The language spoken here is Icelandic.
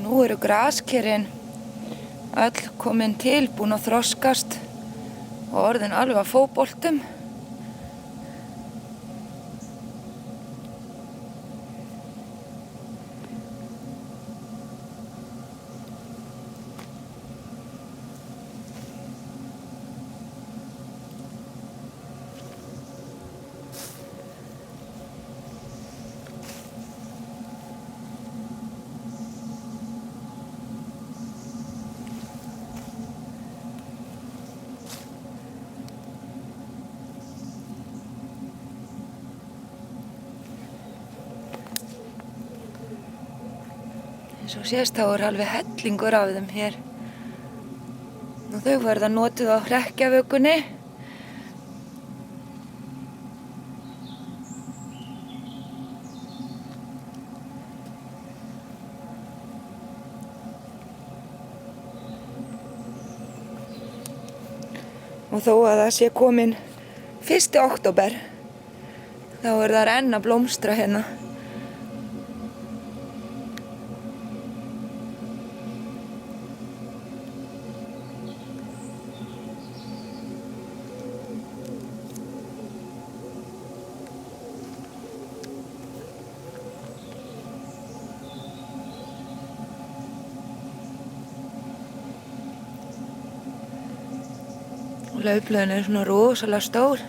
Nú eru graskerin öll komin til, búin að þroskast og orðin alveg að fótboltum. Eins og sést þá alveg hellingur af þeim hér. Og þau verða notuð á hrekkjavökunni. Og þó að það sé komin 1. október, þá þær enn að blómstra hérna. Laufblöðin eru svona rosalega stór.